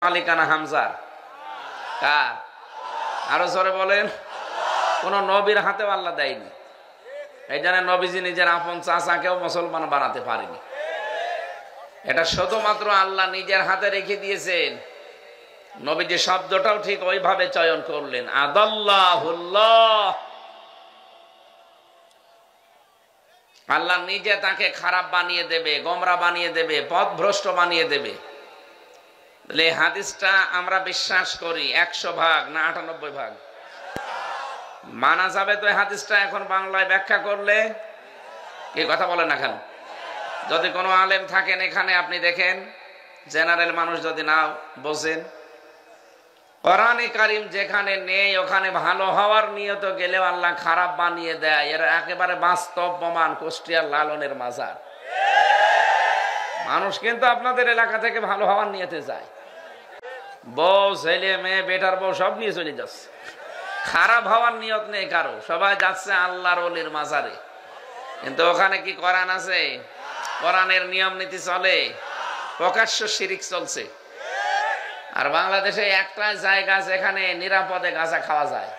মালিকানা হামজার? কার? আরো জোরে বলেন। কোন নবীর হাতেও আল্লাহ দেয়নি। এই জন্য নবীজি নিজের আপন চাচাকেও মুসলমান বানাতে পারেনি। এটা শুধুমাত্র আল্লাহ নিজের হাতে রেখে দিয়েছেন। নবীজি শব্দটাও ঠিক ওইভাবে চয়ন করলেন, আদাল্লাহুল্লাহ। আল্লাহ নিজে তাকে খারাপ বানিয়ে দেবে, গোমরা বানিয়ে দেবে, পথভ্রষ্ট বানিয়ে দেবে। এই হাদিসটা আমরা বিশ্বাস করি 100 ভাগ না 98 ভাগ মানা যাবে তো। এই হাদিসটা এখন বাংলায় ব্যাখ্যা করলে কি কথা বলেন না কেন? যদি কোনো আলেম থাকেন এখানে, আপনি দেখেন, জেনারেল মানুষ যদি না বোঝেন, কোরআনে কারীম যেখানে নেই ওখানে ভালো হওয়ার নিয়ত গেলেও আল্লাহ খারাপ বানিয়ে দেয়। এর একেবারে বাস্তব প্রমাণ কুষ্টিয়ার লালনের মাজার। মানুষ কিন্তু আপনাদের এলাকা থেকে ভালো হওয়ার নিয়তে যায়, বউ, ছেলে, মেয়ে, বেটার বউ সব নিয়ে চলে যাচ্ছে। খারাপ হওয়ার নিয়ত নেই কারো, সবাই যাচ্ছে আল্লাহর ওলির মাজারে। কিন্তু ওখানে কি কোরআন আছে? কোরআনের নিয়ম নীতি চলে? প্রকাশ্য শিরিক চলছে। আর বাংলাদেশে একটা জায়গা যেখানে নিরাপদে গাঁজা খাওয়া যায়,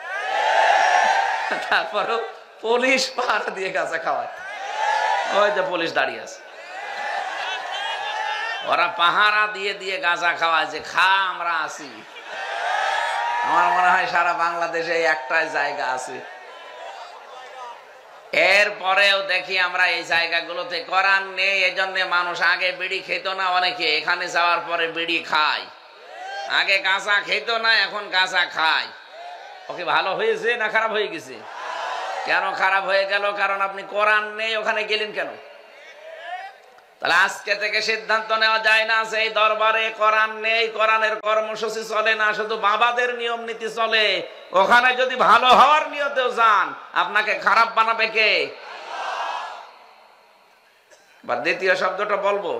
তারপরও পুলিশ পাহারা দিয়ে গাঁজা খাওয়ায়। ওই যে পুলিশ দাঁড়িয়ে আছে, ওরা পাহারা দিয়ে দিয়ে গাঁজা খাওয়ায় যে খা, আমরা আছি। আমার মনে হয় সারা বাংলাদেশে একটাই জায়গা আছে। এরপরেও দেখি আমরা এই জায়গাগুলোতে কোরআন নেই, এজন্য মানুষ আগে বিড়ি খেত না, অনেকে এখানে যাওয়ার পরে বিড়ি খায়। আগে গাঁজা খেত না, এখন গাঁজা খায়। ওকে ভালো হয়েছে না খারাপ হয়ে গেছে? কেন খারাপ হয়ে গেল? কারণ আপনি কোরআন নেই, ওখানে গেলেন কেন? তাহলে আজকে থেকে সিদ্ধান্ত নেওয়া যায় না যে এই দরবারে কোরআন নেই, কোরআনের কর্মসূচি চলে না, শুধু বাবাদের নিয়ম নীতি চলে। ওখানে যদি ভালো হওয়ার নিয়তেও যান, আপনাকে খারাপ বানাবে কে? বা দ্বিতীয় শব্দটা বলবো,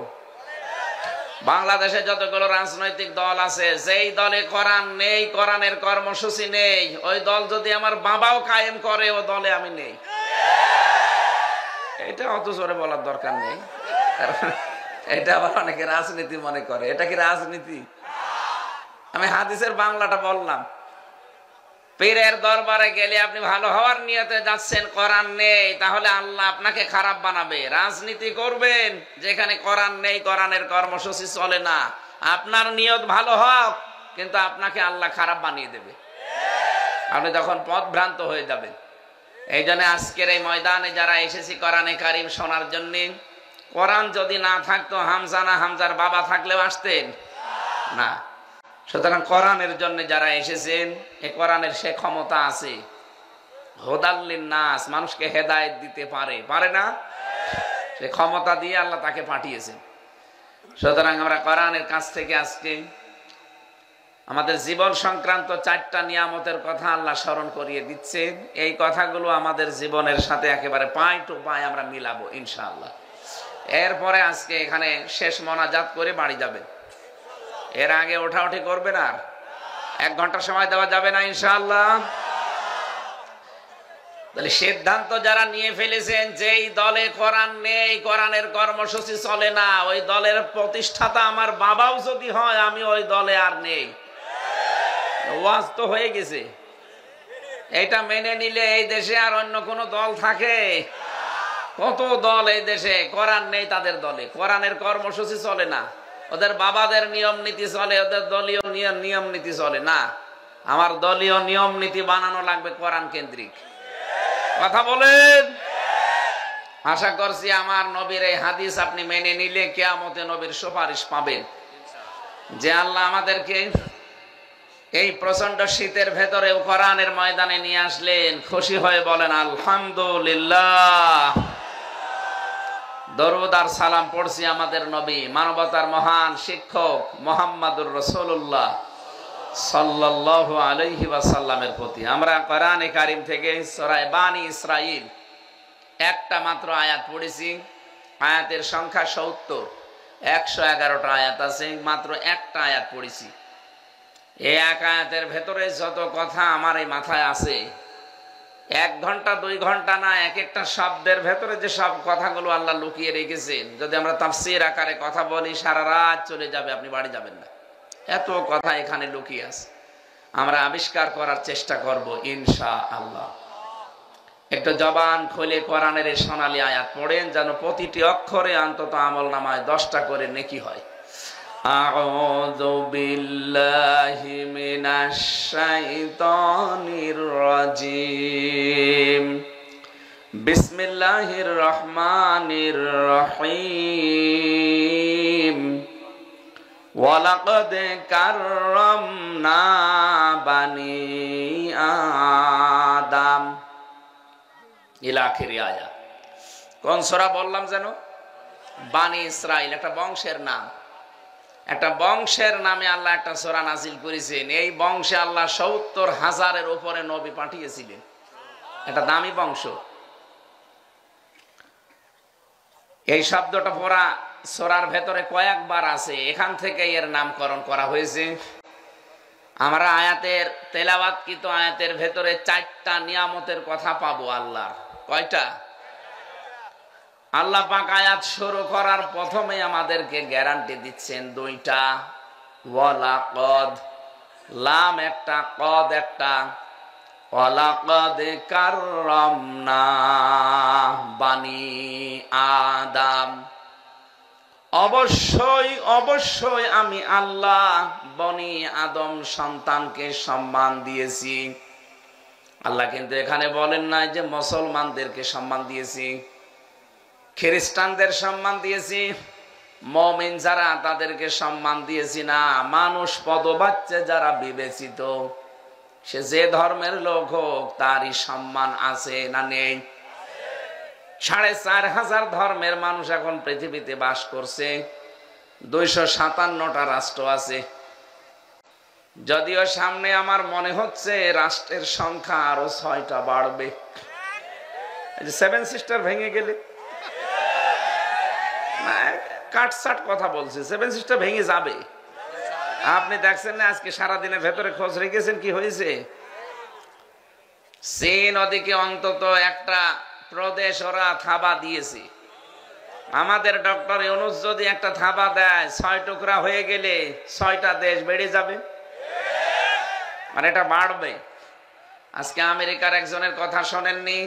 বাংলাদেশে যতগুলো রাজনৈতিক দল আছে, যেই দলে কোরআন নেই, কোরআনের কর্মসূচি নেই, ওই দল যদি আমার বাবাও কায়েম করে, ও দলে আমি নেই। এটা অত জোরে বলার দরকার নেই, এটা আবার অনেকে রাজনীতি মনে করে। এটা কি রাজনীতি? আমি হাদিসের বাংলাটা বললাম। পীরের দরবারে গেলে আপনি ভালো হওয়ার নিয়তে যাচ্ছেন, কোরআন নেই, তাহলে আল্লাহ আপনাকে খারাপ বানাবে। রাজনীতি করবেন যেখানে কোরআন নেই, কোরআনের কর্মসূচি চলে না, আপনার নিয়ত ভালো হোক, কিন্তু আপনাকে আল্লাহ খারাপ বানিয়ে দেবে। আপনি তখন পথভ্রান্ত হয়ে যাবেন। এই জন্য আজকের এই ময়দানে যারা এসেছি কোরআনে কারীম শোনার জন্য, কোরআন যদি না থাকতো, হামজা না হামজার বাবা থাকলেও আসতেন না। সুতরাং কোরআনের জন্য যারা এসেছেন, এই কোরআনের সে ক্ষমতা আছে, হুদাল্লিন নাস, মানুষকে হেদায়েত দিতে পারে না? সে ক্ষমতা দিয়ে আল্লাহ তাকে পাঠিয়েছেন। সুতরাং আমরা কোরআনের কাছ থেকে আজকে আমাদের জীবন সংক্রান্ত 4টা নিয়ামতের কথা আল্লাহ স্মরণ করিয়ে দিচ্ছেন। এই কথাগুলো আমাদের জীবনের সাথে একেবারে পাই টু পাই আমরা মিলাবো ইনশাআল্লাহ। এরপরে আজকে এখানে শেষ মোনাজাত করে বাড়ি যাবেন। এর আগে ওঠাউঠি করবেন আর 1 ঘন্টা সময় দেওয়া যাবে না ইনশাআল্লাহ। তাহলে সিদ্ধান্ত যারা নিয়ে ফেলেছেন যেই দলে কোরআন নেই, কোরআনের কর্মসূচি চলে না, ওই দলের প্রতিষ্ঠাতা আমার বাবাও যদি হয়, আমি ওই দলে আর নেই। ওয়াজ তো হয়ে গেছে। এটা মেনে নিলে এই দেশে আর অন্য কোন দল থাকে? কত দল এই দেশে, কোরআন নেই তাদের দলে, কোরআনের কর্মসূচি চলে না, ওদের বাবাদের নিয়ম নীতি চলে, ওদের দলীয় নিয়ম নীতি চলে না। আমার দলীয় নিয়ম নীতি বানানো লাগবে কোরআন কেন্দ্রিক। কথা বলেন। আশা করছি আমার নবীর এই হাদিস আপনি মেনে নিলে কিয়ামতে নবীর সুপারিশ পাবেন, যে আল্লাহ আমাদেরকে এই প্রচন্ড শীতের ভেতরে কোরআনের ময়দানে নিয়ে আসলেন। খুশি হয়ে বলেন আলহামদুলিল্লাহ। দরুদ আর সালাম পড়ছি আমাদের নবী, মানবতার মহান শিক্ষক মুহাম্মদুর রাসূলুল্লাহ সাল্লাল্লাহু আলাইহি ওয়াসাল্লামের প্রতি। আমরা কোরআনে কারীম থেকে সূরা বানী ইসরাঈল একটা মাত্র আয়াত পড়েছি। আয়াতের সংখ্যা 70, 111টা আয়াত আছে, মাত্র একটা আয়াত পড়েছি। এই এক আয়াতের ভেতরে যত কথা আমার এই মাথায় আছে, 1 ঘন্টা 2 ঘন্টা না, এক একটা শব্দের ভেতরে যে সব কথাগুলো আল্লাহ লুকিয়ে রেখেছেন, যদি আমরা তাফসীর আকারে কথা বলি সারা রাত চলে যাবে, আপনি বাড়ি যাবেন না। এত কথা এখানে লুকিয়ে আছে, আমরা আবিষ্কার করার চেষ্টা করব ইনশাআল্লাহ। একটু জবান খুলে কোরআনের এই সোনালী আয়াত পড়েন, যেন প্রতিটি অক্ষরে অন্তত আমলনামায় 10টা করে নেকি হয়। আউযু বিল্লাহি মিনাশ শাইতানির রাজিম। বিসমিল্লাহির রহমানির রহিম। ওয়ালাকাদ কাররামনা বানি আদম ইলা আখির আয়াত। কোন সূরা বললাম যেন? বানি ইসরাইল, একটা বংশের নাম। একটা বংশের নামে আল্লাহ একটা সূরা নাজিল করেছেন। এই বংশে আল্লাহ 70,000-এর উপরে নবী পাঠিয়েছিলেন। একটা দামি বংশ। এই শব্দটা পুরা সূরার ভেতরে কয়েকবার আছে, এখান থেকে এর নামকরণ করা হয়েছে। আমরা আয়াতের তেলাওয়াতকৃত আয়াতের ভেতরে 4টা নিয়ামতের কথা পাবো আল্লাহর। কয়টা? আল্লাহ পাক আয়াত শুরু করার প্রথমে আমাদেরকে গ্যারান্টি দিচ্ছেন 2টা। ওয়ালাকাদ, লাম একটা, কদ একটা। ওয়ালাকাদ কাররামনা বানি আদম, অবশ্যই অবশ্যই আমি আল্লাহ বনি আদম সন্তানকে সম্মান দিয়েছি। আল্লাহ কিন্তু এখানে বলেন নাই যে মুসলমানদেরকে সম্মান দিয়েছি, খ্রিস্টানদের সম্মান দিয়েছি, মুমিন যারা তাদেরকে সম্মান দিয়েছি না। মানুষ পদবাচ্চা যারা বিবেচিত, সে যে ধর্মের লোক হোক, তারই সম্মান আছে না নেই? 4,500 ধর্মের মানুষ এখন পৃথিবীতে বাস করছে, 257টা রাষ্ট্র আছে। যদিও সামনে আমার মনে হচ্ছে রাষ্ট্রের সংখ্যা আরো 6টা বাড়বে। 7 সিস্টার ভেঙে গেলে কাটসাট কথা বলছে, 7 সিস্টার ভেঙে যাবে। আপনি দেখছেন না আজকে সারাদিনের ভেতরে খোঁজ রেখেছেন কি হয়েছে? চীন ওদিকে অন্তত একটা প্রদেশ ওরা থাবা দিয়েছে। আমাদের ডক্টর ইউনূস যদি একটা থাবা দেয়, 6 টুকরা হয়ে গেলে 6টা দেশ বেড়ে যাবে, মানে এটা বাড়বে। আজকে আমেরিকার একজনের কথা শোনেননি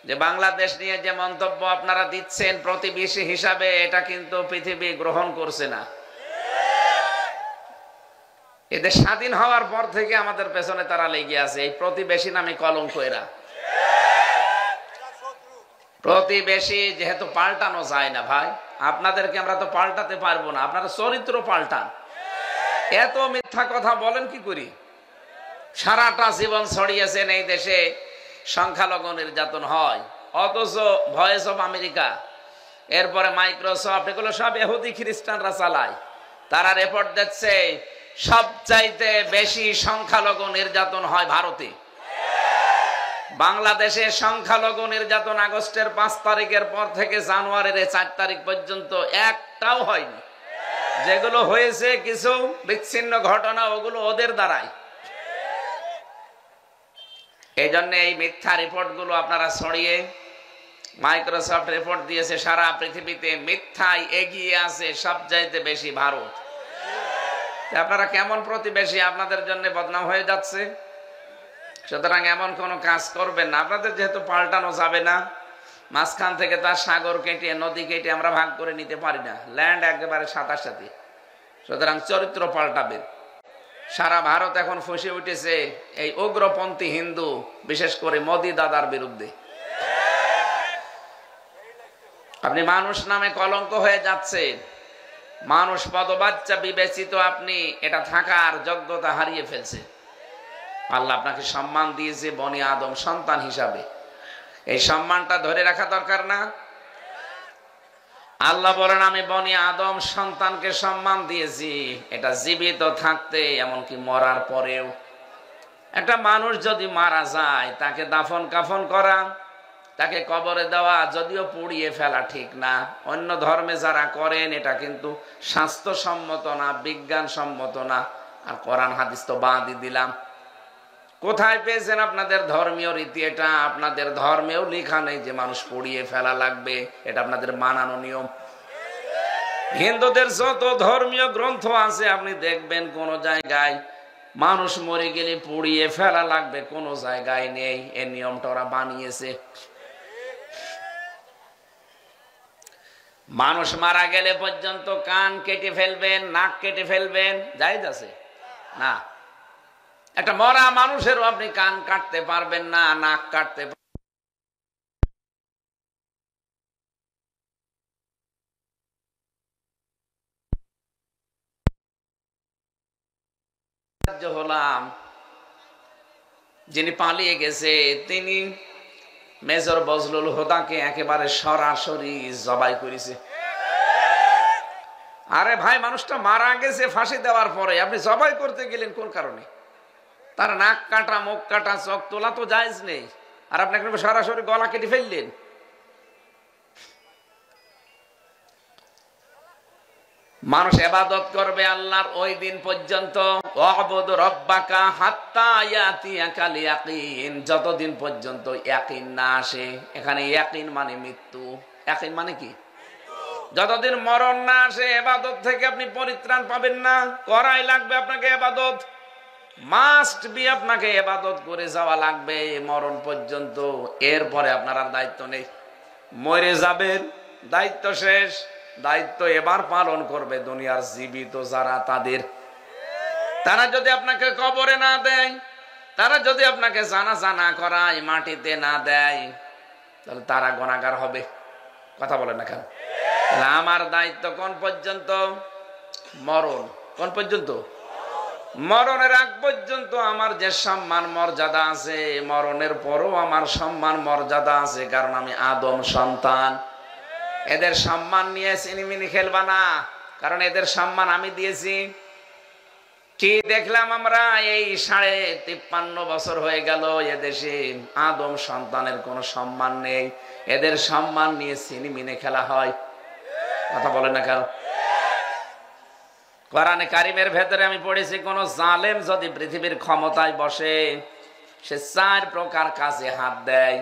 যে বাংলাদেশ নিয়ে যে মন্তব্য আপনারা দিচ্ছেন প্রতিবেশী হিসাবে, এটা কিন্তু পৃথিবী গ্রহণ করছে না। এদের স্বাধীন হওয়ার পর থেকে আমাদের পেছনে তারা লেগে আছে, এই প্রতিবেশী নামে কলঙ্ক। এরা প্রতিবেশী যেহেতু পাল্টানো যায় না ভাই, আপনাদেরকে আমরা তো পাল্টাতে পারবো না, আপনারা চরিত্র পাল্টান। এত মিথ্যা কথা বলেন কি করি? সারাটা জীবন ছড়িয়েছেন এই দেশে সংখ্যালঘু নির্যাতন হয়, অথচ ভয়েস অফ আমেরিকা, এরপরে মাইক্রোসফট, এগুলো সব ইহুদি খ্রিস্টানরা চালায়। তারা রিপোর্ট দিচ্ছে সবচাইতে বেশি সংখ্যালঘু নির্যাতন হয় ভারতে। বাংলাদেশে সংখ্যালঘু নির্যাতন আগস্টের 5 তারিখের পর থেকে জানুয়ারির 4 তারিখ পর্যন্ত একটাও হয়নি। যেগুলো হয়েছে কিছু বিচ্ছিন্ন ঘটনা, ওগুলো ওদের দ্বারাই। এই জন্য এই মিথ্যা রিপোর্ট গুলো আপনারা ছড়িয়ে, মাইক্রোসফট রিপোর্ট দিয়েছে সারা পৃথিবীতে মিথ্যায় এগিয়ে আছে সবচাইতে বেশি ভারত। আপনারা কেমন প্রতিবেশী, আপনাদের জন্য বদনাম হয়ে যাচ্ছে। সুতরাং এমন কোন কাজ করবেন না। আপনাদের যেহেতু পাল্টানো যাবে না, মাঝখান থেকে তার সাগর কেটে নদী কেটে আমরা ভাগ করে নিতে পারি না, ল্যান্ড একেবারে সাথে। সুতরাং চরিত্র পাল্টাবে। সারা ভারত এখন ফুঁসে উঠেছে এই উগ্রপন্থী হিন্দু, বিশেষ করে মোদি দাদার বিরুদ্ধে। আপনি মানুষ নামে কলঙ্ক হয়ে যাচ্ছে, মানুষ পদবাচ্চা বিবেচিত, আপনি এটা থাকার যোগ্যতা হারিয়ে ফেলছে। আল্লাহ আপনাকে সম্মান দিয়েছে বনি আদম সন্তান হিসাবে, এই সম্মানটা ধরে রাখা দরকার না? আল্লাহ বলেন আমি বনি আদম সন্তানকে সম্মান দিয়েছি, এটা জীবিত থাকতে এমনকি মরার পরেও। একটা মানুষ যদি মারা যায়, তাকে দাফন কাফন করা, তাকে কবরে দেওয়া, যদিও পুড়িয়ে ফেলা ঠিক না, অন্য ধর্মে যারা করেন এটা কিন্তু স্বাস্থ্যসম্মত না, বিজ্ঞানসম্মত না। আর কোরআন হাদিস তো বাদই দিলাম। কোথায় পেয়েছেন আপনাদের ধর্মীয় রীতি? এটা আপনাদের ধর্মেও লেখা নেই যে মানুষ পুড়িয়ে ফেলা লাগবে, এটা আপনাদের মানানো নিয়ম। হিন্দুদের যত ধর্মীয় গ্রন্থ আছে আপনি দেখবেন কোন জায়গায় মানুষ মরে গেলে পুড়িয়ে ফেলা লাগবে, কোন জায়গায় নেই। এই নিয়মটা ওরা বানিয়েছে। মানুষ মারা গেলে পর্যন্ত কান কেটে ফেলবেন, নাক কেটে ফেলবেন, জায়েজ আছে না? একটা মরা মানুষেরও আপনি কান কাটতে পারবেন না, নাক কাটতে হলাম। যিনি পালিয়ে গেছে তিনি মেজর বজলুল হুদাকে একেবারে সরাসরি জবাই করেছে। আরে ভাই, মানুষটা মারা গেছে ফাঁসি দেওয়ার পরে আপনি জবাই করতে গেলেন কোন কারণে? তার নাক কাটা, মুখ কাটা, চোখ তোলা তো জায়েজ নেই, আর আপনি সরাসরি গলা কেটে ফেললেন। মানুষ ইবাদত করবে আল্লাহর ওই দিন পর্যন্ত, ওয়াবুদ রাব্বাকা হাত্তা ইয়াতিয়াকাল ইয়াকিন, যতদিন পর্যন্ত ইয়াকিন না আসে। এখানে ইয়াকিন মানে মৃত্যু, ইয়াকিন মানে কি? যতদিন মরণ না আসে ইবাদত থেকে আপনি পরিত্রাণ পাবেন না। করাই লাগবে আপনাকে ইবাদত, মাস্ট বি আপনাকে ইবাদত করে যাওয়া লাগবে মরণ পর্যন্ত। এরপরে আপনার আর দায়িত্ব নেই, মরে যাবেন, দায়িত্ব শেষ। দায়িত্ব এবার পালন করবে দুনিয়ার জীবিত যারা, তারা যদি আপনাকে কবরে না দেয়, তারা যদি আপনাকে জানাজা না করায়, মাটিতে না দেয়, তাহলে তারা গুনাহগার হবে। কথা বলেন না কেন? আমার দায়িত্ব কোন পর্যন্ত? মরণ। কোন পর্যন্ত? মরণের আগ পর্যন্ত আমার যে সম্মান মর্যাদা আছে, মরণের পরও আমার সম্মান মর্যাদা আছে, কারণ আমি আদম সন্তান। এদের সম্মান নিয়ে সিনেমিনি খেলবা না, কারণ এদের সম্মান আমি দিয়েছি। কি দেখলাম আমরা এই 53.5 বছর হয়ে গেল, এদেশে আদম সন্তানের কোনো সম্মান নেই। এদের সম্মান নিয়ে সিনেমিনে খেলা হয়। কথা বলেন না কেন? কোরআনে কারিমের ভেতরে আমি পড়েছি, কোন জালেম যদি পৃথিবীর ক্ষমতায় বসে, সে 4 প্রকার কাজে হাত দেয়।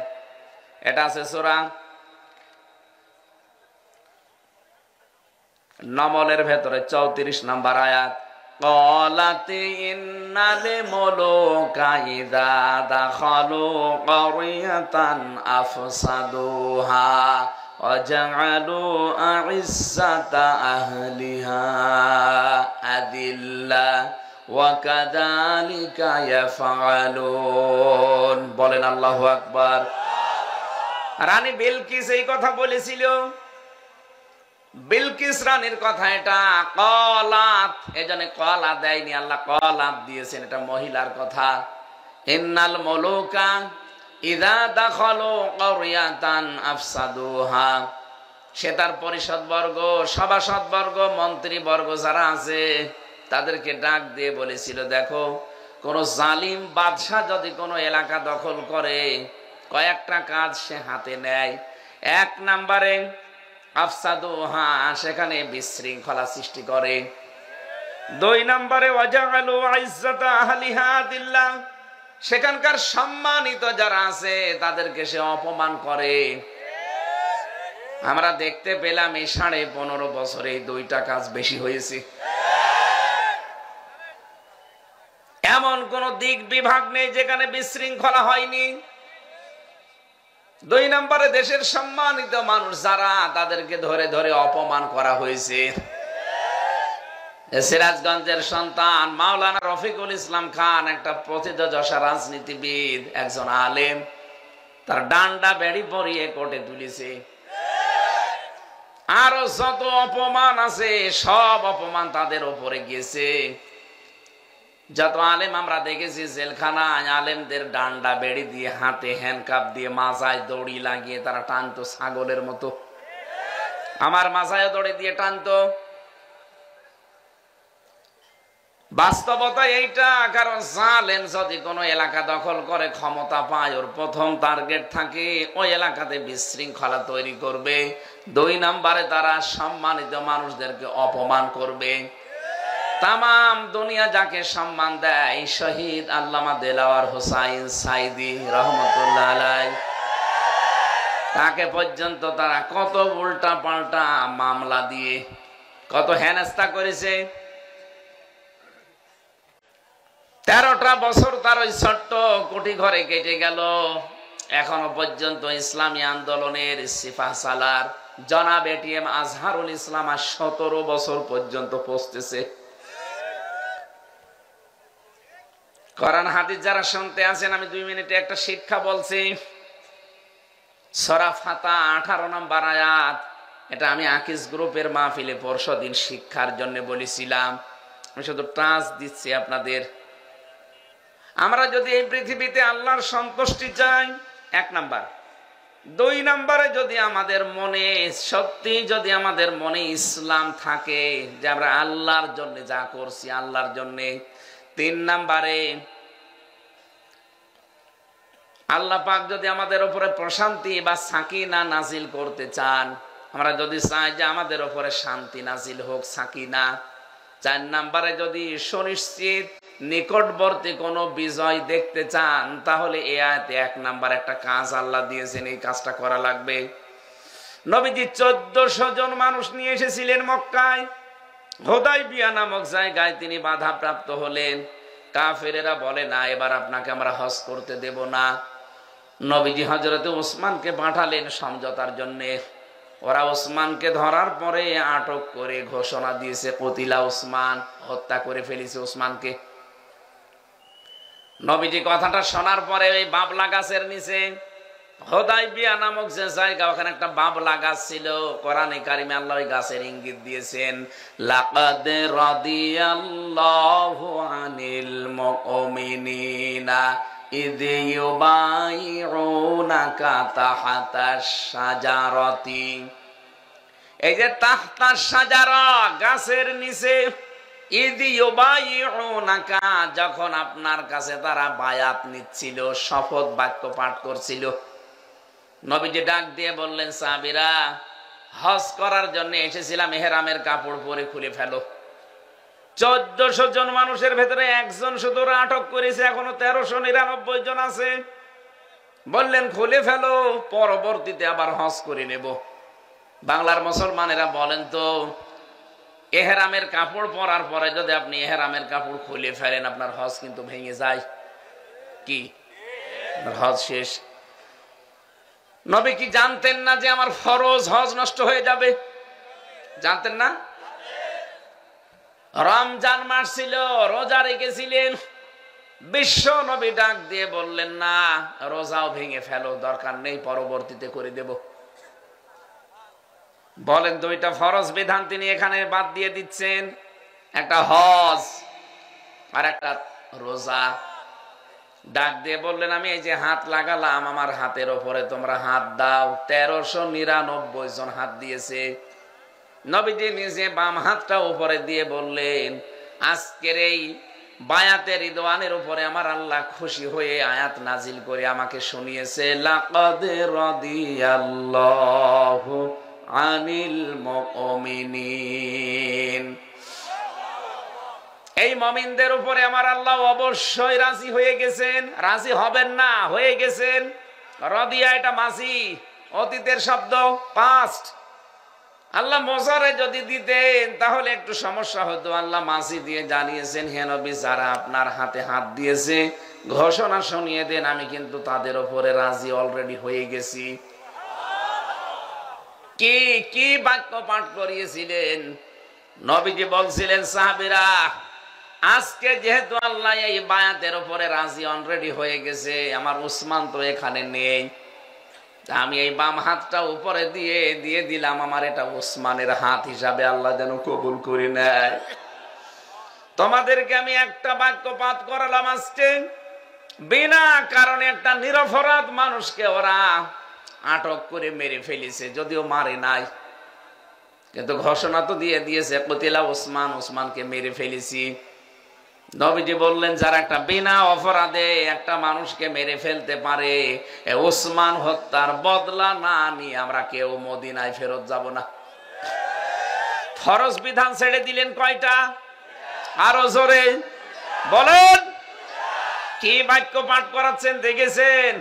এটা আছে সূরা নমলের ভেতরে 34 নম্বর আয়াত। ক্বালাতি ইন্নাল মুলুকা ইযা দাখালু ক্বরিয়াতান আফসাদুহা ওয়া জাআলু আ'ইজ্জাতা আহলিহা আদিল্লা ওয়া কাযালিকা ইয়াফআলুন। বলেন আল্লাহু আকবার। রানী বিলকিস এই কথা বলেছিল। বিলকিস রানীর কথা এটা। কলাত, এজন্য কলা দেয়নি, আল্লাহ কলাত দিয়েছেন, এটা মহিলার কথা। ইন্নাল মুলুকা ইযা দাখালু ক্বরিয়াতান আফসাদুহা, সে তার পরিষদবর্গ, সভাসদবর্গ, মন্ত্রীবর্গ যারা আছে তাদেরকে ডাক দিয়ে বলেছিল, দেখো কোন জালিম বাদশা যদি কোনো এলাকা দখল করে, কয়েকটা কাজ সে হাতে নেয়। 1 নম্বরে আফসাদুহা, সেখানে বিশৃঙ্খলা সৃষ্টি করে। 2 নম্বরে ওয়াজাআলু আ'ইজ্জাতা আহলিহা আদিল্লা, সেখানকার সম্মানিত যারা আছে তাদেরকে সে অপমান করে। আমরা দেখতে পেলাম এই 15.5 বছরে এই 2টা কাজ বেশি হয়েছে। এমন কোন দিক বিভাগ নেই যেখানে বিশৃঙ্খলা হয়নি। 2 নম্বরে দেশের সম্মানিত মানুষ যারা, তাদেরকে ধরে ধরে অপমান করা হয়েছে। সিরাজগঞ্জের সন্তান মাওলানা রফিকুল ইসলাম খান, একটা প্রথিতযশা রাজনীতিবিদ, একজন আলেম, তার ডান্ডা বেড়ি পরিয়ে কোর্টে তুলেছে। আরো যত অপমান আছে সব অপমান তাদের উপরে গিয়েছে। যত আলেম আমরা দেখেছি জেলখানায়, আলেমদের ডান্ডা বেড়ি দিয়ে, হাতে হ্যান্ডকাপ দিয়ে, মাজায় দড়ি লাগিয়ে তারা টানতো ছাগলের মতো। আমার মাজায় দড়ি দিয়ে টানতো। বাস্তবতা এইটা, কারণ জালেম যদি কোনো এলাকা দখল করে, ক্ষমতা পায়, ওর প্রথম টার্গেট থাকে ওই এলাকাতে বিশৃঙ্খলা তৈরি করবে। 2 নম্বরে তারা সম্মানিত মানুষদেরকে অপমান করবে। তামাম দুনিয়া যাকে সম্মান দেয়, শহীদ আল্লামা দেলাওয়ার হোসাইন সাইদি রহমতুল্লাহ আলাইহি, তাকে পর্যন্ত তারা কত উল্টা পাল্টা মামলা দিয়ে কত হেনস্তা করেছে। 13টা বছর তার ওই ছোট্ট কুটি ঘরে কেটে গেল। এখনো পর্যন্ত ইসলামী আন্দোলনের সিপাহ সালার জনাব এটিএম আজহারুল ইসলাম আর 17 বছর পর্যন্ত পৌঁছতেছে। কোরআন হাদিস যারা শুনতে আছেন, আমি 2 মিনিটে একটা শিক্ষা বলছি। সূরা ফাতা 18 নম্বর আয়াত, এটা আমি আকিস গ্রুপের মাহফিলে পরশুদিন শিক্ষার জন্য বলেছিলাম। আমি শুধু টাচ দিচ্ছি আপনাদের। আমরা যদি এই পৃথিবীতে আল্লাহর সন্তুষ্টি চাই, 1 নাম্বার। 2 নম্বরে যদি আমাদের মনে সত্যি যদি আমাদের মনে ইসলাম থাকে, যে আমরা আল্লাহর জন্য যা করছি আল্লাহর জন্য। 3 নম্বরে আল্লাহ পাক যদি আমাদের উপরে প্রশান্তি বা সাকিনা নাজিল করতে চান, আমরা যদি চাই যে আমাদের উপরে শান্তি নাজিল হোক, সাকিনা। 4 নম্বরে যদি সুনিশ্চিত নিকটবর্তী কোনো বিজয় দেখতে চান, তাহলে এই আয়াতে 1 নাম্বার একটা কাজ আল্লাহ দিয়েছেন, এই কাজটা করা লাগবে। নবীজি 1400 জন মানুষ নিয়ে এসেছিলেন মক্কায়। হুদাইবিয়া নামক জায়গায় তিনি বাধাপ্রাপ্ত হলেন। কাফেরেরা বলে, না, এবার আপনাকে আমরা হজ করতে দেব না। নবীজি হযরতে ওসমানকে পাঠালেন সমঝোতার জন্য। ওরা ওসমানকে ধরার পরে আটক করে ঘোষণা দিয়েছে, কতিলা ওসমান, হত্যা করে ফেলেছে ওসমানকে। নবীজি কথাটা শোনার পরে ওই বাবলা গাছের নিচে, হুদাইবিয়া নামক যে জায়গা, ওখানে একটা বাবলা গাছ ছিল। কোরআনে কারিমে আল্লাহ ওই গাছের ইঙ্গিত দিয়েছেন, লাকাদ রাদিয়াল্লাহু আনিল মুমিনিনা ইয ইউবাইউনাকা তাহতাশ শাজারাতি। এই যে তাহতাশ শাজারা, গাছের নিচে, ইয ইউবাইউনাকা, যখন আপনার কাছে তারা বায়াত নিচ্ছিল, শপথ বাক্য পাঠ করছিল, নবীজি ডাক দিয়ে বললেন, সাহাবীরা, হজ করার জন্য এসেছিলাম, ইহরামের কাপড় পরে খুলে ফেলো। 1400 জন মানুষের ভেতরে একজন শুধু আটক করেছে, এখনো 1399 জন আছে। বললেন খুলে ফেলো, পরবর্তীতে আবার হজ করে নেব। বাংলার মুসলমানেরা বলেন তো, ইহরামের কাপড় পরার পরে যদি আপনি ইহরামের কাপড় খুলে ফেলেন, আপনার হজ কিন্তু ভেঙে যায়। কি, হজ শেষ। নবী কি জানতেন না যে আমার ফরজ হজ নষ্ট হয়ে যাবে? জানতেন না? রমজান মাস ছিল, রোজা রেখেছিলেন। বিশ্ব নবী ডাক দিয়ে বললেন, না, রোজাও ভেঙে ফেলো, দরকার নেই, পরবর্তীতে করে দেব। বলেন, 2টা ফরজ বিধান তিনি এখানে বাদ দিয়ে দিচ্ছেন, একটা হজ আর একটা রোজা। ডাক দিয়ে বললেন, আমি এই যে হাত লাগালাম, আমার হাতের ওপরে তোমরা হাত দাও। 1399 জন হাত দিয়েছে। নবীজি নিজে বাম হাতটা উপরে দিয়ে বললেন, আজকের এই বায়াতের রিদওয়ানের উপরে আমার আল্লাহ খুশি হয়ে আয়াত নাজিল করে আমাকে শুনিয়েছে, লাকাদ রাদিয়াল্লাহু আনিল মুমিনিন। এই মুমিনদের উপরে আমার আল্লাহ অবশ্যই রাজি হয়ে গেছেন। রাজি হবেন না, হয়ে গেছেন। রাদিয়া এটা মাজি, অতীতের শব্দ, পাস্ট। আল্লাহ মোজারে যদি দিতেন তাহলে একটু সমস্যা হতো। আল্লাহ মাজি দিয়ে জানিয়েছেন, হে নবী, যারা আপনার হাতে হাত দিয়েছে, ঘোষণা শুনিয়ে দেন, আমি কিন্তু তাদের উপরে রাজি অলরেডি হয়ে গেছি। কি কি বাক্য পাঠ করিয়েছিলেন? নবীজি বলছিলেন, সাহাবীরা, আজকে যেহেতু আল্লাহ এই বায়াতের উপরে রাজি অলরেডি হয়ে গেছে, আমার উসমান তো এখানে নেই, আমি এই বাম হাতটা উপরে দিয়ে দিলাম, আমার এটা উসমানের হাত হিসাবে আল্লাহ যেন কবুল করে নেয়। তোমাদেরকে আমি একটা বাক্য পাঠ করালাম, আজকে বিনা কারণে একটা নিরপরাধ মানুষকে ওরা আটক করে মেরে ফেলেছে, যদিও মারে নাই, কিন্তু ঘোষণা তো দিয়ে দিয়েছে, কতিলা ওসমান, ওসমানকে মেরে ফেলেছি। নবীজি বললেন, যারা একটা বিনা অপরাধে একটা মানুষকে মেরে ফেলতে পারে, ওসমান হত্যার বদলা না নিয়ে আমরা কেউ মদিনায় ফেরত যাব না। ফরজ বিধান ছেড়ে দিলেন কয়টা? আরো জোরে বলেন। কি বাক্য পাঠ করাচ্ছেন দেখেছেন?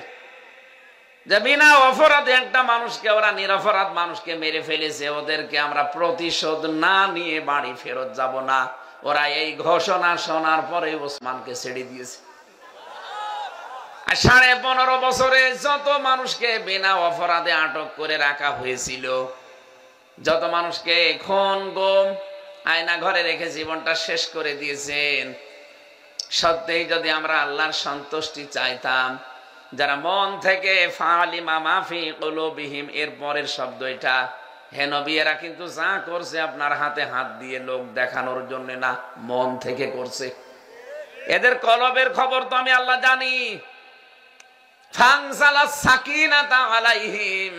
যে বিনা অপরাধে একটা মানুষকে, ওরা নিরপরাধ মানুষকে মেরে ফেলেছে, ওদেরকে আমরা প্রতিশোধ না নিয়ে বাড়ি ফেরত যাব না। ওরা এই ঘোষণা শোনার পরে ওসমানকে ছেড়ে দিয়েছে। আর 15.5 বছরে যত মানুষকে বিনা অপরাধে আটক করে রাখা হয়েছিল, যত মানুষকে খুন গুম আয়না ঘরে রেখে জীবনটা শেষ করে দিয়েছেন, সত্যিই যদি আমরা আল্লাহর সন্তুষ্টি চাইতাম, যারা মন থেকে ফালিমা মাফি কুলুবিহিম, এর পরের শব্দ এটা, হে নবী, এরা কিন্তু যা করছে আপনার হাতে হাত দিয়ে লোক দেখানোর জন্য না, মন থেকে করছে। এদের কলবের খবর তো আমি আল্লাহ জানি। ফানজালাস সাকিনাতা আলাইহিম,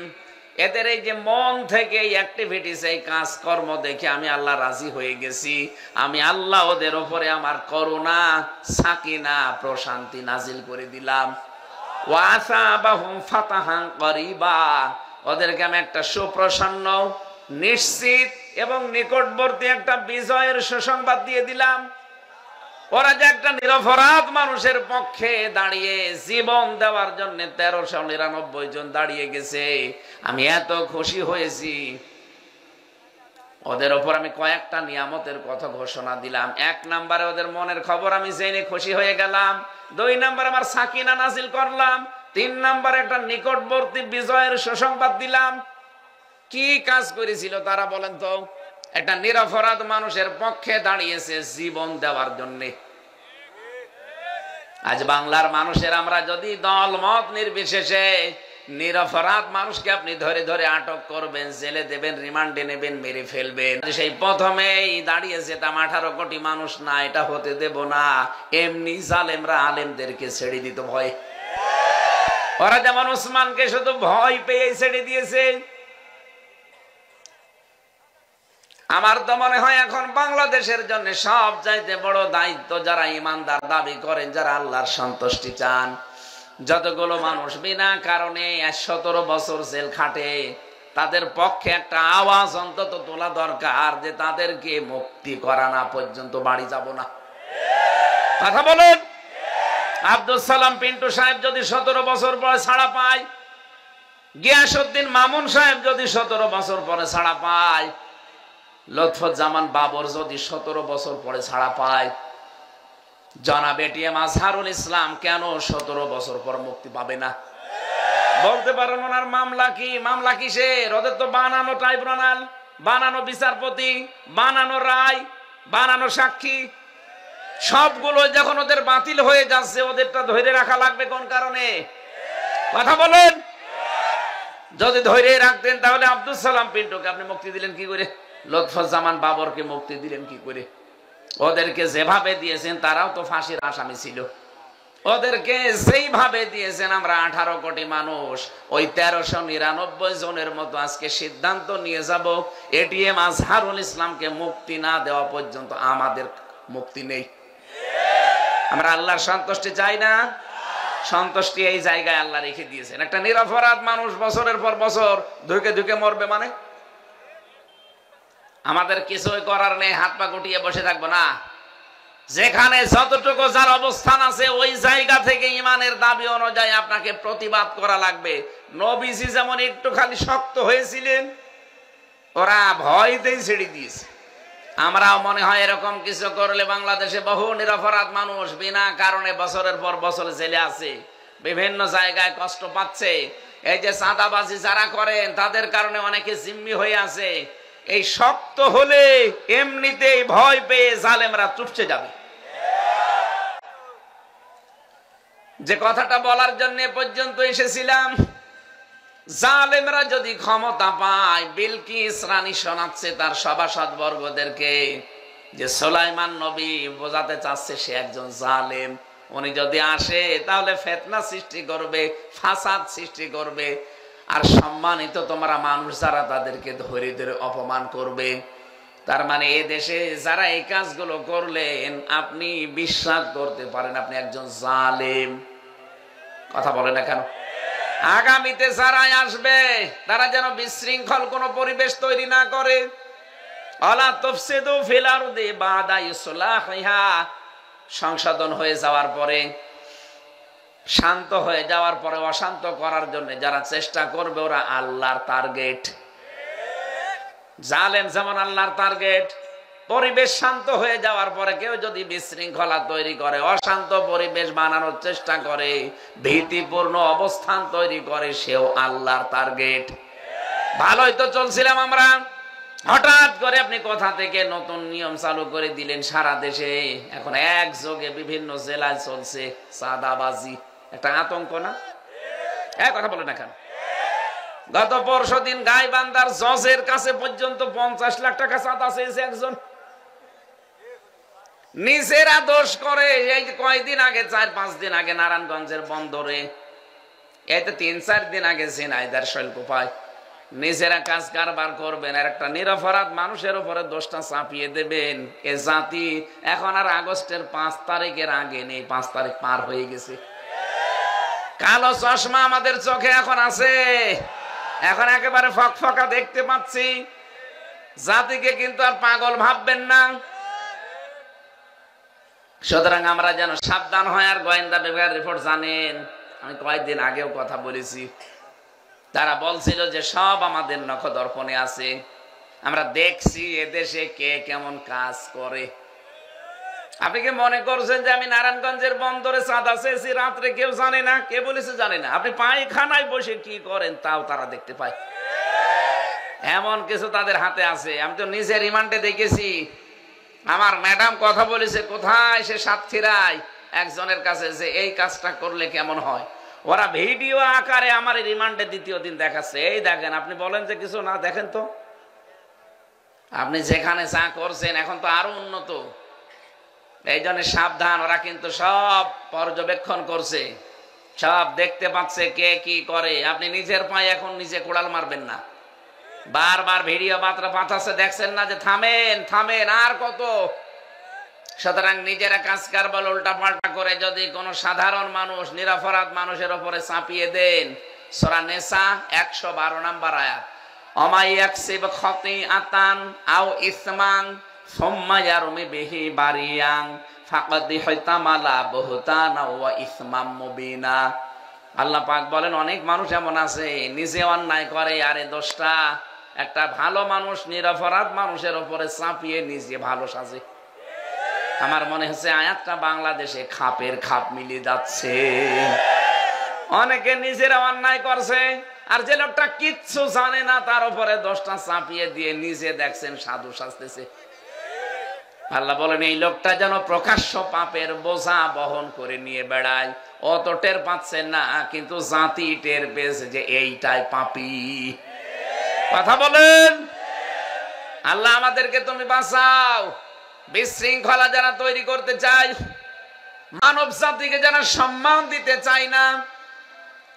এদের এই যে মন থেকে এই অ্যাক্টিভিটিস, এই কাজকর্ম দেখে আমি আল্লাহ রাজি হয়ে গেছি। আমি আল্লাহ ওদের উপরে আমার করুণা, সাকিনা, প্রশান্তি নাজিল করে দিলাম। ওয়াসাবাহুম ফাতাহান করিবা, ওদেরকে আমি একটা সুপ্রসন্ন, নিশ্চিত এবং নিকটবর্তী একটা বিজয়ের সুসংবাদ দিয়ে দিলাম। ওরা যে একটা নিরপরাধ মানুষের পক্ষে দাঁড়িয়ে জীবন দেওয়ার জন্য 1399 জন দাঁড়িয়ে গেছে, আমি এত খুশি হয়েছি। ওদের ওপর আমি কয়েকটা নিয়ামতের কথা ঘোষণা দিলাম। 1 নম্বরে ওদের মনের খবর আমি জেনে খুশি হয়ে গেলাম। 2 নম্বরে আমার সাকিনা নাজিল করলাম। 3 নম্বরে একটা নিকটবর্তী বিজয়ের সুসংবাদ দিলাম। কি কাজ করেছিল তারা বলেন তো? একটা নিরপরাধ মানুষের পক্ষে দাঁড়িয়েছে জীবন দেওয়ার জন্য। আজ বাংলার মানুষের আমরা যদি দল মত নির্বিশেষে নিরপরাধ মানুষকে আপনি ধরে ধরে আটক করবেন, জেলে দেবেন, রিমান্ডে নেবেন, মেরে ফেলবেন, সেই প্রথমেই দাঁড়িয়েছে তা 18 কোটি মানুষ না, এটা হতে দেব না। এমনি জালেমরা আলেমদেরকে ছেড়ে দিত ভয়। ওরা যেমন ওসমানকে শুধু ভয় পেয়ে ছেড়ে দিয়েছে, আমার তো মনে হয় এখন বাংলাদেশের জন্য সব চাইতে বড় দায়িত্ব, যারা ইমানদার দাবি করেন, যারা আল্লাহর সন্তুষ্টি চান, যতগুলো মানুষ বিনা কারণে 17 বছর জেল খাটে, তাদের পক্ষে একটা আওয়াজ অন্তত তোলা দরকার যে তাদেরকে মুক্তি করা না পর্যন্ত বাড়ি যাব না। কথা বলেন। আব্দুল সালাম পিন্টু সাহেব যদি 17 বছর পরে ছাড়া পায়, গিয়াসউদ্দিন মামুন সাহেব যদি 17 বছর পরে ছাড়া পায়, লুৎফুজ্জামান বাবর যদি 17 বছর পরে ছাড়া পায়, জনাব এটিএম আজহারুল ইসলাম কেন 17 বছর পর মুক্তি পাবে না? বলতে পারেন ওনার মামলা কি? মামলা কিসের? ওদের তো বানানো ট্রাইব্যুনাল, বানানো বিচারপতি, বানানো রায়, বানানো সাক্ষী, সবগুলো যখন ওদের বাতিল হয়ে যাচ্ছে, ওদেরটা ধরে রাখা লাগবে কোন কারণে? কথা বলেন। যদি ধরে রাখতেন তাহলে আব্দুল সালাম পিন্টুকে আপনি মুক্তি দিলেন কি করে? লুৎফুজ্জামান বাবরকে মুক্তি দিলেন কি করে? ওদেরকে যেভাবে দিয়েছেন, তারাও তো ফাঁসির আসামি ছিল, ওদেরকে যেইভাবে দিয়েছেন আমরা 18 কোটি মানুষ ওই 1399 জনের মতো আজকে সিদ্ধান্ত নিয়ে যাব, এটিএম আজহারুল ইসলামকে মুক্তি না দেওয়া পর্যন্ত আমাদের মুক্তি নেই। আমরা আল্লাহর সন্তুষ্টি চাই না? সন্তুষ্টি এই জায়গায় আল্লাহ রেখে দিয়েছেন। একটা নিরপরাধ মানুষ বছরের পর বছর ধুকে ধুকে মরবে মানে? আমাদের কিছুই করার নেই, হাত পা গুটিয়ে বসে থাকবো না। যেখানে যতটুকু যার অবস্থান আছে ওই জায়গা থেকে ইমানের দাবি অনুযায়ী আপনাকে প্রতিবাদ করা লাগবে। নবীজি যেমন একটু খালি শক্ত হয়েছিলেন, ওরা ভয়তেই ছেড়ে দিয়েছে। আমরাও মনে হয় এরকম কিছু করলে বাংলাদেশে বহু নিরপরাধ মানুষ বিনা কারণে বছরের পর বছর জেলে আছে, বিভিন্ন জায়গায় কষ্ট পাচ্ছে। এই যে চাঁদাবাজি যারা করেন তাদের কারণে অনেকে জিম্মি হয়ে আছে। এই শক্ত হলে এমনিতেই ভয় পেয়ে জালেমরা চুপসে যাবে। যে কথাটা বলার জন্য পর্যন্ত এসেছিলাম, জালেমরা যদি ক্ষমতা পায়, বিলকিস রানী শোনাচ্ছে তার সভাসদ বর্গদেরকে যে সুলাইমান নবী বোঝাতে চাচ্ছে সে একজন জালেম। উনি যদি আসে তাহলে ফিতনা সৃষ্টি করবে, ফাসাদ সৃষ্টি করবে, আর সম্মানিত তোমরা মানুষ যারা তাদেরকে ধরে ধরে অপমান করবে। তার মানে এ দেশে যারা এই কাজগুলো করলেন আপনি বিশ্বাস করতে পারেন আপনি একজন জালেম। কথা বলে না কেন? আগামীতে যারা আসবে তারা যেন বিশৃঙ্খল কোন পরিবেশ তৈরি না করে। আলা তুফসিদু ফিল আরদি বাদা ইসলাহিহা, সংশোধন হয়ে যাওয়ার পরে শান্ত হয়ে যাওয়ার পরে অশান্ত করার জন্য যারা চেষ্টা করবে ওরা আল্লাহর টার্গেট। জালেম যেমন আল্লাহর টার্গেট। পরিবেশ শান্ত হয়ে যাওয়ার পরে কেউ যদি বিশৃঙ্খলা তৈরি করে, অশান্ত পরিবেশ বানানোর চেষ্টা করে, ভীতিপূর্ণ অবস্থান তৈরি করে, সেও আল্লাহর টার্গেট। ভালোই তো চলছিলাম আমরা, হঠাৎ করে আপনি কোথা থেকে নতুন নিয়ম চালু করে দিলেন সারা দেশে। এখন একযোগে বিভিন্ন জেলায় চলছে চাঁদাবাজি। একটা আতঙ্ক না? কথা বলে না কেন? গত পরশুদিন গাইবান্ধার জজের কাছে পর্যন্ত 50 লাখ টাকা চাঁদা চেয়েছে একজন। নিজেরা দোষ করে। এই কয়দিন আগে, 4-5 দিন আগে নারায়ণগঞ্জের বন্দরে, এই তো 3-4 দিন আগে ঝিনাইদহের শৈলকুপায় নিজেরা কাজ কারবার করবেন আর একটা নিরপরাধ মানুষের উপরে দোষটা চাপিয়ে দেবেন। এ জাতি এখন আর আগস্টের 5 তারিখের আগে নেই, 5 তারিখ পার হয়ে গেছে। কালো চশমা আমাদের চোখে এখন আছে, এখন একেবারে ফকফকা দেখতে পাচ্ছি। জাতিকে কিন্তু আর পাগল ভাববেন না। সুতরাং আমরা যেন সাবধান হয়। আর গোয়েন্দা বিভাগের রিপোর্ট জানেন, আমি কয়েকদিন আগেও কথা বলেছি, তারা বলছিল যে সব আমাদের নখদর্পণে আছে, আমরা দেখছি এদেশে কে কেমন কাজ করে। আপনি কি মনে করছেন যে আমি নারায়ণগঞ্জের বন্দরে চাঁদা চেয়েছি রাত্রে কেউ জানে না? কে বলেছে জানে না? আপনি পায়খানায় বসে কি করেন তাও তারা দেখতে পায়। এমন কিছু তাদের হাতে আছে। আমি তো নিজে রিমান্ডে দেখেছি, আমার ম্যাডাম কথা বলেছে কোথায় সে সাতক্ষীরায় একজনের কাছে, যে এই কাজটা করলে কেমন হয়। ওরা ভিডিও আকারে আমার রিমান্ডে দ্বিতীয় দিন দেখাচ্ছে, এই দেখেন। আপনি বলেন যে কিছু না, দেখেন তো আপনি যেখানে চা করছেন এখন তো আরো উন্নত। এই জন্য সাবধান, ওরা কিন্তু সব পর্যবেক্ষণ করছে, সব দেখতে পাচ্ছে কে কি করে। আপনি নিজের পায়ে এখন নিজে কোড়াল মারবেন না। বারবার ভিডিও মাত্রা পাঠাচ্ছে, দেখছেন না যে থামেন থামেন আর কত। সুতরাং নিজেরা কাজ কারবার উল্টা পাল্টা করে যদি কোনো সাধারণ মানুষ, নিরপরাধ মানুষের উপরে চাপিয়ে দেন, সূরা নিসা 112 নম্বর আয়াত, অমাই ইয়াকসিব খাতিআতান আও ইসমান সুম্মা ইয়ারমি বিহি বারিয়ান ফাকাদ হাইতামালা বুহতানা ওয়া ইসমাম মুবিনা। আল্লাহ পাক বলেন অনেক মানুষ এমন আছে নিজে অন্যায় করে, আর এই দোষটা একটা ভালো মানুষ, নিরপরাধ মানুষের উপরে চাপিয়ে নিজে ভালো সাজে। আমার মনে হচ্ছে আয়াতটা বাংলাদেশে খাপের খাপ মিলিয়ে যাচ্ছে। অনেকে নিজেরা অন্যায় করছে, আর যে লোকটা কিচ্ছু জানে না তার উপরে দোষটা চাপিয়ে দিয়ে নিজে দেখছেন সাধু সাজতেছে। আল্লাহ বলেন এই লোকটা যেন প্রকাশ্য পাপের বোঝা বহন করে নিয়ে বেড়ায়। অত টের পাচ্ছেন না, কিন্তু জাতি টের পেয়েছে যে এইটাই পাপী। কথা বলেন। আল্লাহ আমাদেরকে তুমি বাঁচাও। বিশৃঙ্খলা যারা তৈরি করতে চায়, মানব জাতিকে যারা সম্মান দিতে চায় না,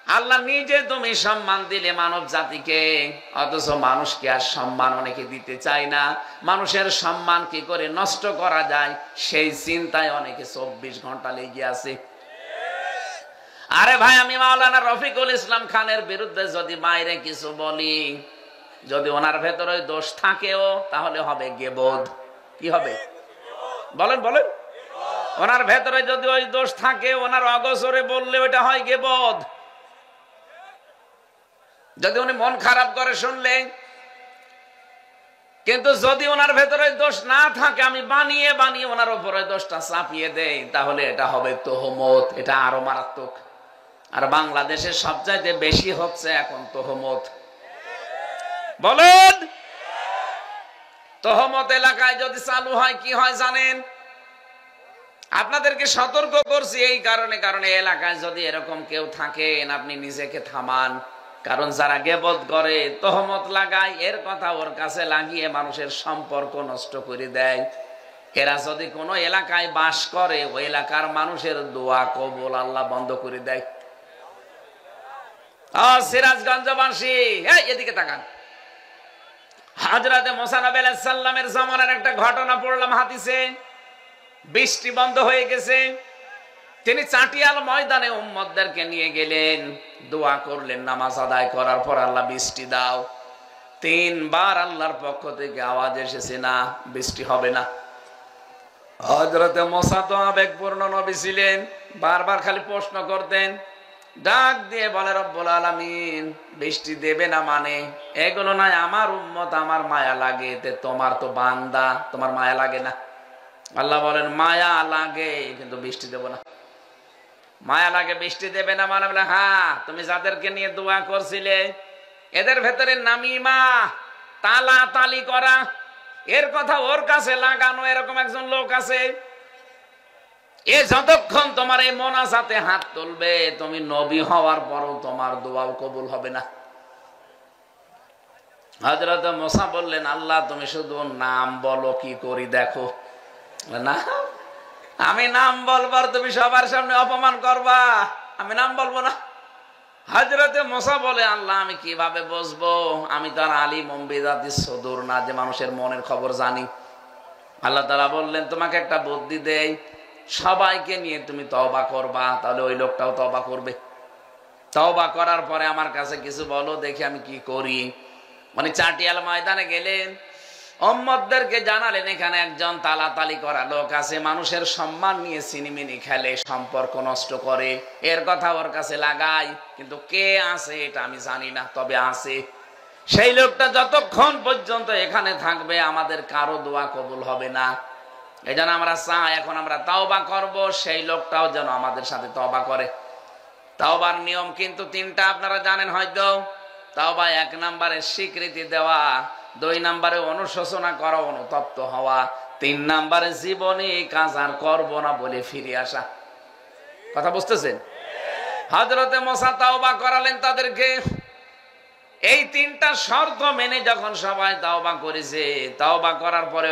আল্লাহ নিজে তুমি সম্মান দিলে মানব জাতিকে, অথচ মানুষকে আর সম্মান অনেকে দিতে চায় না। মানুষের সম্মান কি করে নষ্ট করা যায় সেই চিন্তায় অনেকে 24 ঘন্টা লেগে আছে। আরে ভাই, আমি মাওলানা রফিকুল ইসলাম খানের বিরুদ্ধে যদি বাইরে কিছু বলি, যদি ওনার ভেতরে দোষ থাকেও, তাহলে হবে গীবত। কি হবে বলেন বলেন? ওনার ভেতরে যদি ওই দোষ থাকে, ওনার অগোচরে বললে ওটা হয় গীবত। যদি উনি মন খারাপ করে শুনলে, কিন্তু যদি ওনার ভেতরে দোষ না থাকে, আমি বানিয়ে বানিয়ে ওনার উপরে দোষটা চাপিয়ে দেই, তাহলে এটা হবে তোহমত। এটা আরো মারাত্মক। আর বাংলাদেশে সবচাইতে বেশি হচ্ছে এখন তোহমত। বলেন, তোহমত এলাকায় যদি চালু হয় কি হয় জানেন? আপনাদেরকে সতর্ক করছি এই কারণে এলাকায় যদি এরকম কেউ থাকেন, আপনি নিজেকে থামান। কারণ যারা গীবত করে, তোহমত লাগায়, এর কথা ওর কাছে লাগিয়ে মানুষের সম্পর্ক নষ্ট করে দেয়। এরা যদি কোনো এলাকায় বাস করে, ওই এলাকার মানুষের দোয়া কবুল আল্লাহ বন্ধ করে দেয়। সিরাজগঞ্জবাসী এদিকে তাকান। হযরতে মুসা নবী আলাইহিস সালামের জামানার একটা ঘটনা পড়লাম হাদিসে। বৃষ্টি বন্ধ হয়ে গেছে, তিনি চাটিয়াল ময়দানে উম্মতদেরকে নিয়ে গেলেন, দোয়া করলেন। নামাজ আদায় করার পর আল্লাহ বৃষ্টি দাও। 3 বার আল্লাহর পক্ষ থেকে আওয়াজ এসেছে, না বৃষ্টি হবে না। হযরতে মুসা তো আবেগপূর্ণ নবী ছিলেন, বারবার খালি প্রশ্ন করতেন, ডাক দিয়ে বলে রব্বুল আলামিন বৃষ্টি দেবে না মানে এগুলো নয়, আমার উম্মত আমার মায়া লাগে, তোমার তো বান্দা, তোমার মায়া লাগে না? আল্লাহ বলেন মায়া লাগে কিন্তু বৃষ্টি দেব না। মায়া লাগে বৃষ্টি দেবে না মানে বলে হ্যাঁ, তুমি যাদেরকে নিয়ে দোয়া করছিলে এদের ভেতরে নামিমা, তালা তালি করা, এর কথা ওর কাছে লাগানো এরকম একজন লোক আছে, এ যতক্ষণ তোমার এই মোনাজাতে হাত তুলবে তুমি নবী হওয়ার পরও তোমার দোয়াও কবুল হবে না। হযরত মুসা বললেন আল্লাহ তুমি শুধু নাম বলো, কি করি দেখো। না, আমি নাম বলবার তুমি সবার সামনে অপমান করবা, আমি নাম বলবো না। হযরত মুসা বলে আল্লাহ আমি কিভাবে বুঝবো, আমি তো আর আলিম বিযাতিস সুদূর না যে মানুষের মনের খবর জানি। আল্লাহ তাআলা বললেন তোমাকে একটা বুদ্ধি দেই, সবাইকে নিয়ে তুমি তওবা করবা, তাহলে ওই লোকটাও তওবা করবে। তওবা করার পরে আমার কাছে কিছু বলো দেখি আমি কি করি। মানে চাটিয়াল ময়দানে গেলেন, উম্মতদেরকে জানালেন এখানে একজন তালাতালি করা লোক আছে, মানুষের সম্মান নিয়ে সিনিমিনি খেলে, সম্পর্ক নষ্ট করে, এর কথা ওর কাছে লাগাই, কিন্তু কে আছে এটা আমি জানি না, তবে আছে। সেই লোকটা যতক্ষণ পর্যন্ত এখানে থাকবে আমাদের কারো দোয়া কবুল হবে না। এই জন্য আমরা চাই এখন আমরা তওবা করব, সেই লোকটাও যেন আমাদের সাথে তওবা করে। তওবার নিয়ম কিন্তু তিনটা, আপনারা জানেন হয়তো। তওবা 1 নম্বরে স্বীকৃতি দেওয়া, 2 নম্বরে অনুশোচনা করা, অনুতপ্ত হওয়া, 3 নম্বরে জীবনে কাজ আর করব না বলে ফিরে আসা। কথা বুঝতেছেন? হযরতে মুসা তওবা করালেন তাদেরকে। এই 3টা শর্ত মেনে যখন সবাই তওবা করেছে, তওবা করার পরে